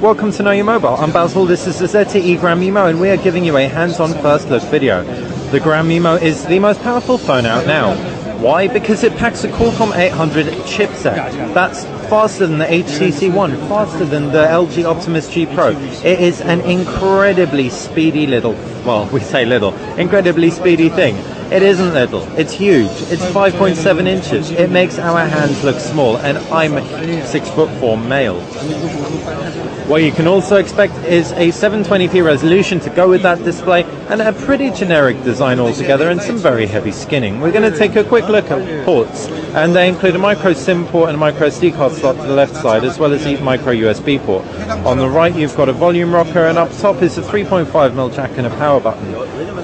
Welcome to Know Your Mobile. I'm Basil, this is the ZTE Grand Memo, and we are giving you a hands-on first look video. The Grand Memo is the most powerful phone out now. Why? Because it packs a Qualcomm 800 chipset. That's faster than the HTC One, faster than the LG Optimus G Pro. It is an incredibly speedy little, well, we say little, incredibly speedy thing. It isn't little, it's huge. It's 5.7 inches. It makes our hands look small, and I'm 6'4" male. What you can also expect is a 720p resolution to go with that display, and a pretty generic design altogether, and some very heavy skinning. We're going to take a quick look at ports, and they include a micro SIM port and a micro SD card slot to the left side, as well as a micro USB port. On the right you've got a volume rocker, and up top is a 3.5mm jack and a power button.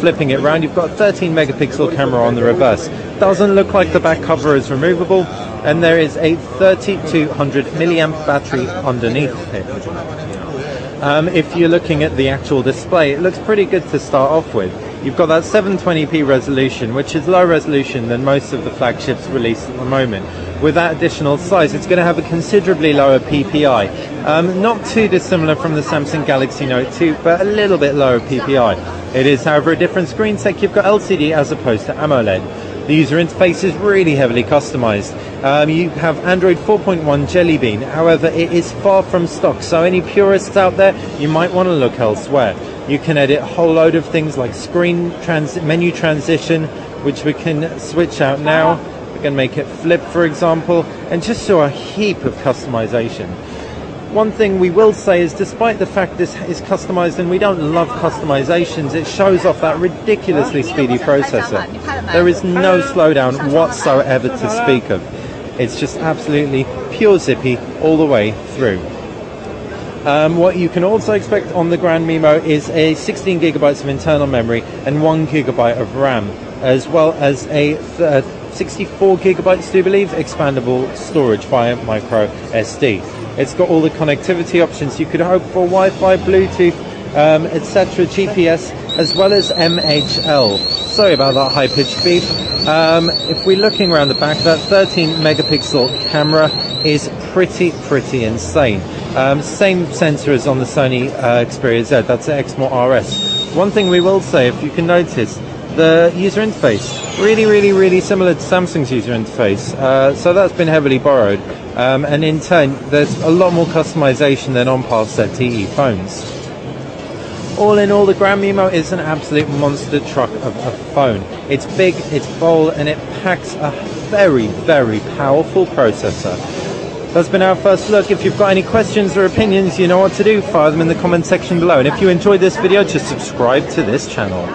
Flipping it round, you've got a 13 megapixel camera on the reverse. Doesn't look like the back cover is removable, and there is a 3200 milliamp battery underneath it. If you're looking at the actual display, it looks pretty good to start off with. You've got that 720p resolution, which is low resolution than most of the flagships released at the moment. With that additional size, it's going to have a considerably lower PPI. Not too dissimilar from the Samsung Galaxy Note 2, but a little bit lower PPI. It is, however, a different screen tech. You've got LCD as opposed to AMOLED. The user interface is really heavily customized. You have Android 4.1 Jelly Bean, however it is far from stock, so any purists out there, you might want to look elsewhere. You can edit a whole load of things like menu transition, which we can switch out now. We can make it flip, for example, and just show a heap of customization. One thing we will say is, despite the fact this is customized and we don't love customizations, it shows off that ridiculously speedy processor. There is no slowdown whatsoever to speak of. It's just absolutely pure zippy all the way through. What you can also expect on the Grand Memo is a 16 gigabytes of internal memory and 1 gigabyte of RAM, as well as a 64 gigabytes, do you believe, expandable storage via micro SD. It's got all the connectivity options you could hope for: Wi-Fi, Bluetooth, etc., GPS, as well as MHL. Sorry about that high-pitched beep. If we're looking around the back, that 13 megapixel camera is pretty insane. Same sensor as on the Sony Xperia Z, that's the Exmor RS. One thing we will say, if you can notice, the user interface, really similar to Samsung's user interface, so that's been heavily borrowed, and in turn there's a lot more customization than on past ZTE phones. All in all, the Grand Memo is an absolute monster truck of a phone. It's big, it's bold, and it packs a very powerful processor. That's been our first look. If you've got any questions or opinions, you know what to do. Fire them in the comment section below, and if you enjoyed this video, just subscribe to this channel.